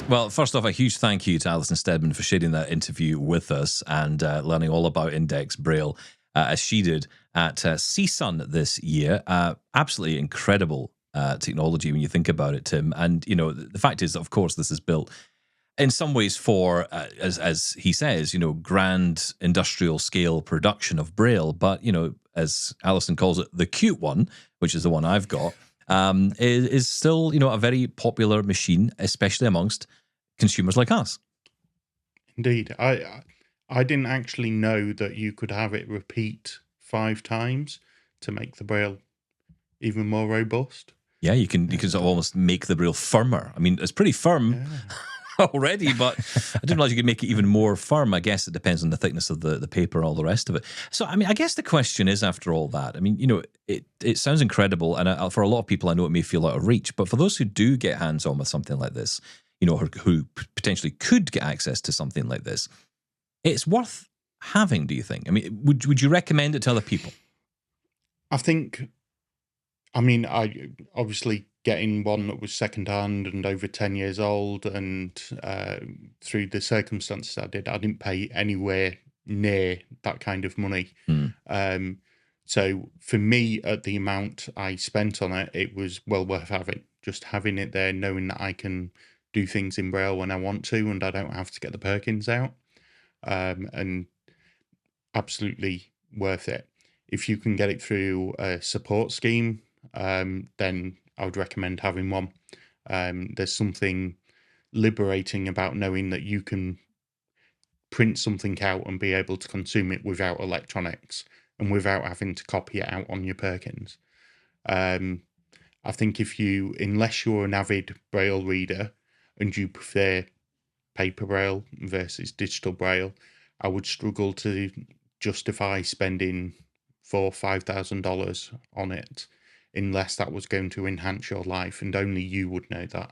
Well, first off, a huge thank you to Alison Stedman for sharing that interview with us and learning all about Index Braille, as she did at CSUN this year. Absolutely incredible technology when you think about it, Tim. And, you know, the fact is, of course, this is built in some ways for, as he says, you know, grand industrial scale production of Braille. But, you know, as Alison calls it, the cute one, which is the one I've got, is still, you know, a very popular machine, especially amongst consumers like us. Indeed. I didn't actually know that you could have it repeat 5 times to make the Braille even more robust. Yeah, you can sort of almost make the Braille firmer. I mean, it's pretty firm already, but I didn't realize you could make it even more firm. I guess it depends on the thickness of the paper and all the rest of it. So, I mean, I guess the question is, after all that, I mean, you know, it sounds incredible, and for a lot of people, I know it may feel out of reach, but for those who do get hands-on with something like this, you know, who potentially could get access to something like this, it's worth having, do you think? I mean, would you recommend it to other people? I obviously getting one that was secondhand and over 10 years old, and through the circumstances I didn't pay anywhere near that kind of money. So for me, at the amount I spent on it, it was well worth having. Just having it there, knowing that I can do things in Braille when I want to, and I don't have to get the Perkins out, and absolutely worth it. If you can get it through a support scheme, then I would recommend having one. There's something liberating about knowing that you can print something out and be able to consume it without electronics and without having to copy it out on your Perkins. I think unless you're an avid Braille reader and you prefer paper Braille versus digital Braille, I would struggle to justify spending $4,000 or $5,000 on it unless that was going to enhance your life, and only you would know that.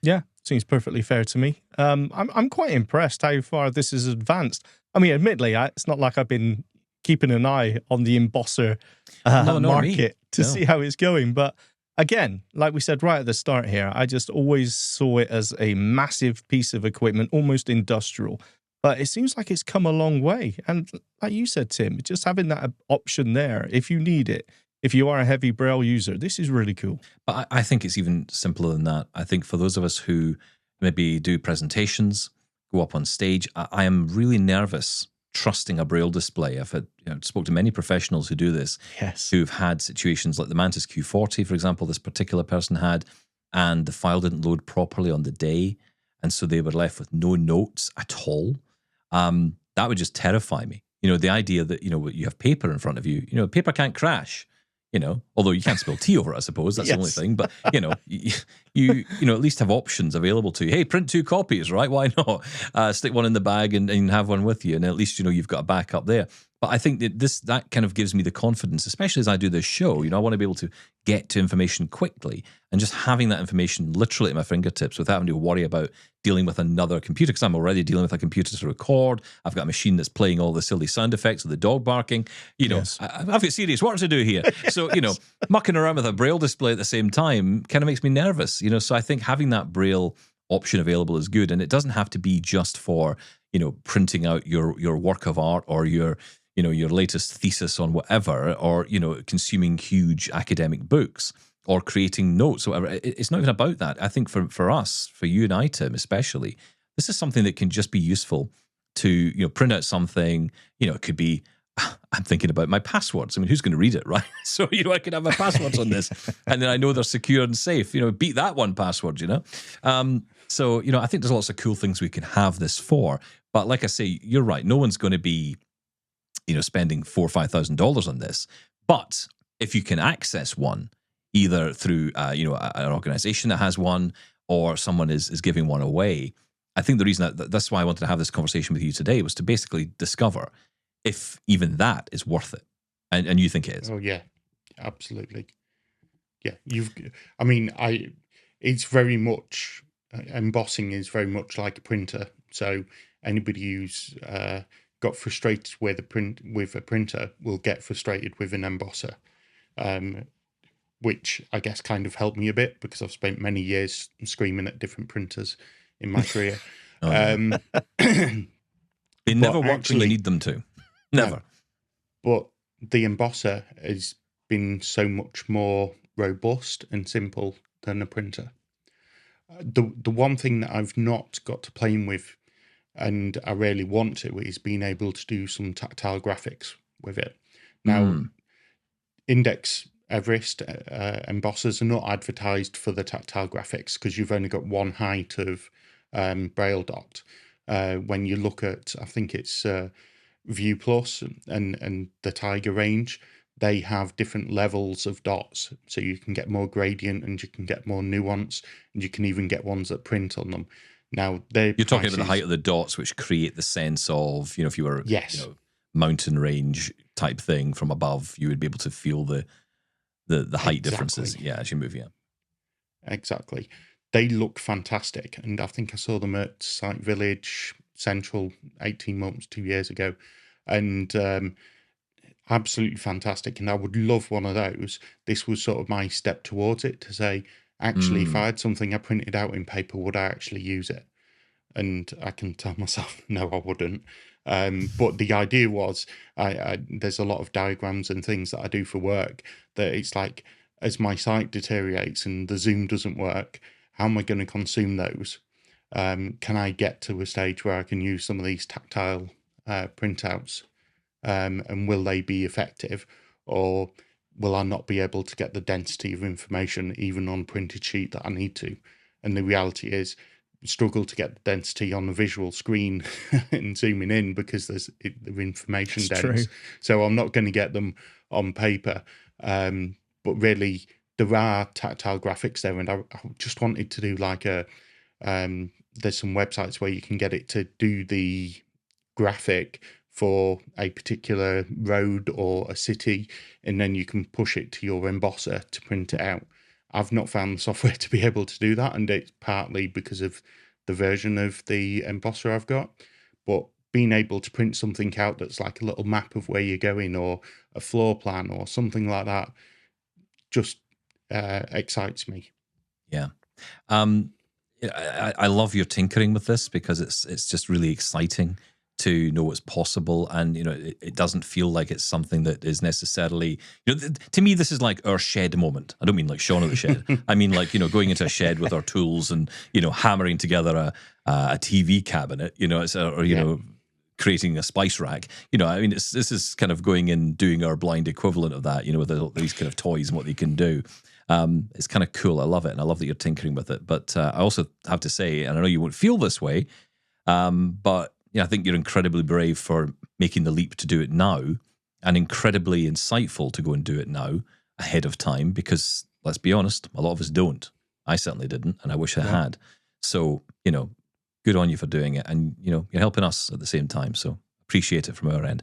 Yeah, seems perfectly fair to me. I'm quite impressed how far this is advanced. I mean, admittedly, it's not like I've been keeping an eye on the embosser market to see how it's going. But again, like we said right at the start here, I just always saw it as a massive piece of equipment, almost industrial. But it seems like it's come a long way. And like you said, Tim, just having that option there, if you need it, if you are a heavy Braille user, this is really cool. But I think it's even simpler than that. I think for those of us who maybe do presentations, go up on stage, I am really nervous trusting a Braille display. I've spoke to many professionals who do this, who've had situations like the Mantis Q40, for example, this particular person had, and the file didn't load properly on the day. And so they were left with no notes at all. That would just terrify me. You know, the idea that, you know, you have paper in front of you, you know, paper can't crash. although you can't spill tea over it, I suppose. That's the only Yes. thing. But, you at least have options available to you. Hey, print 2 copies, right? Why not? Stick one in the bag and have one with you. And at least, you've got a backup there. But I think that kind of gives me the confidence, especially as I do this show. I want to be able to get to information quickly, and just having that information literally at my fingertips without having to worry about dealing with another computer, because I'm already dealing with a computer to record. I've got a machine that's playing all the silly sound effects of the dog barking. Yes. I've got serious work to do here. So, mucking around with a Braille display at the same time kind of makes me nervous. So I think having that Braille option available is good, and it doesn't have to be just for printing out your work of art or your latest thesis on whatever, or, consuming huge academic books or creating notes or whatever. It's not even about that. I think for us, for you and I, Tim, especially, this is something that can just be useful to, print out something. It could be, I'm thinking about my passwords. I mean, who's going to read it, right? So, I can have my passwords on this, and then I know they're secure and safe. Beat that one password, So, I think there's lots of cool things we can have this for. But like I say, you're right. No one's going to be spending $4,000 or $5,000 on this. But if you can access one, either through an organization that has one, or someone is giving one away, I think the reason that's why I wanted to have this conversation with you today was to basically discover if even that is worth it. And you think it is? Oh yeah, absolutely. Yeah, it's very much embossing is very much like a printer. So anybody who's got frustrated with a printer will get frustrated with an embosser, which I guess kind of helped me a bit because I've spent many years screaming at different printers in my career. They never work when you need them to. Never. No, but the embosser has been so much more robust and simple than a printer. The one thing that I've not got to playing with, and I really want to, is being able to do some tactile graphics with it. Now, Index Everest embossers are not advertised for the tactile graphics because you've only got one height of Braille dot. When you look at, I think it's View Plus and the Tiger range, they have different levels of dots, so you can get more gradient and you can get more nuance, and you can even get ones that print on them. Now, you're talking about the height of the dots, which create the sense of, if you were mountain range type thing from above, you would be able to feel the height differences. Yeah, as you move. Yeah, exactly. They look fantastic, and I think I saw them at Site Village Central 18 months, 2 years ago, and absolutely fantastic. And I would love one of those. This was sort of my step towards it, to say, actually, if I had something I printed out in paper, would I actually use it? And I can tell myself, no, I wouldn't. But the idea was, there's a lot of diagrams and things that I do for work that it's like, as my site deteriorates and the Zoom doesn't work, how am I going to consume those? Can I get to a stage where I can use some of these tactile printouts? And will they be effective? Or will I not be able to get the density of information even on a printed sheet that I need to? And the reality is, struggle to get the density on the visual screen and zooming in because the information dense. True. So I'm not going to get them on paper. But really, there are tactile graphics there, and I just wanted to do like there's some websites where you can get it to do the graphic for a particular road or a city, and then you can push it to your embosser to print it out. I've not found the software to be able to do that, and it's partly because of the version of the embosser I've got. But being able to print something out that's like a little map of where you're going, or a floor plan or something like that, just excites me. Yeah. I love your tinkering with this, because it's just really exciting to know what's possible, and it doesn't feel like it's something that is necessarily, to me this is like our shed moment. I don't mean like Shaun of the Shed. I mean like going into a shed with our tools and hammering together a TV cabinet, creating a spice rack. I mean this is kind of going and doing our blind equivalent of that, with these kind of toys and what they can do. It's kind of cool. I love it, and I love that you're tinkering with it. But I also have to say, and I know you won't feel this way, but I think you're incredibly brave for making the leap to do it now, and incredibly insightful to go and do it now. ahead of time because, let's be honest, a lot of us don't. I certainly didn't, and I wish I had. So, good on you for doing it. And, you're helping us at the same time. So appreciate it from our end.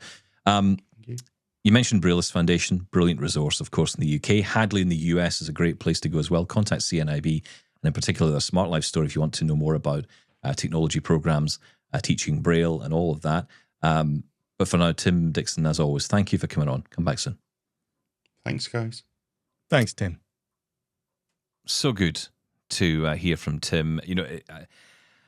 You mentioned Brailleist Foundation, brilliant resource, of course, in the UK. Hadley in the US is a great place to go as well. Contact CNIB, and in particular, the Smart Life store if you want to know more about technology programs, teaching Braille and all of that. But for now, Tim Dixon, as always, thank you for coming on. Come back soon. Thanks, guys. Thanks, Tim. So good to hear from Tim.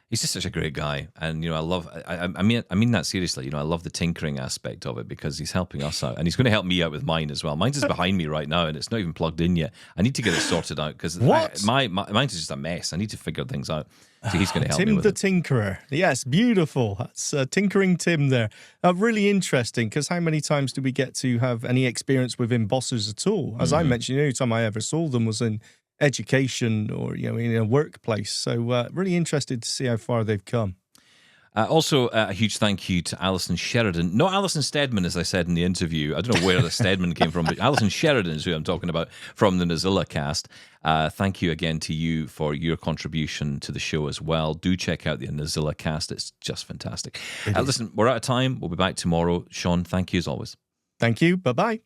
He's just such a great guy, and I mean that seriously. I love the tinkering aspect of it because he's helping us out, and he's going to help me out with mine as well. Mine's just behind me right now, and it's not even plugged in yet. I need to get it sorted out because mine's just a mess. I need to figure things out. So he's going to help me with it. Tim the Tinkerer. Yes, beautiful. That's Tinkering Tim there. Really interesting because how many times do we get to have any experience with embossers at all? As I mentioned, the only time I ever saw them was in education or in a workplace. So really interested to see how far they've come. Also, a huge thank you to Alison Sheridan. Not Alison Steadman, as I said in the interview. I don't know where the Steadman came from, but Alison Sheridan is who I'm talking about from the NosillaCast. Thank you again to you for your contribution to the show as well. Do check out the NosillaCast. It's just fantastic. Listen, we're out of time. We'll be back tomorrow. Shaun, thank you as always. Thank you. Bye-bye.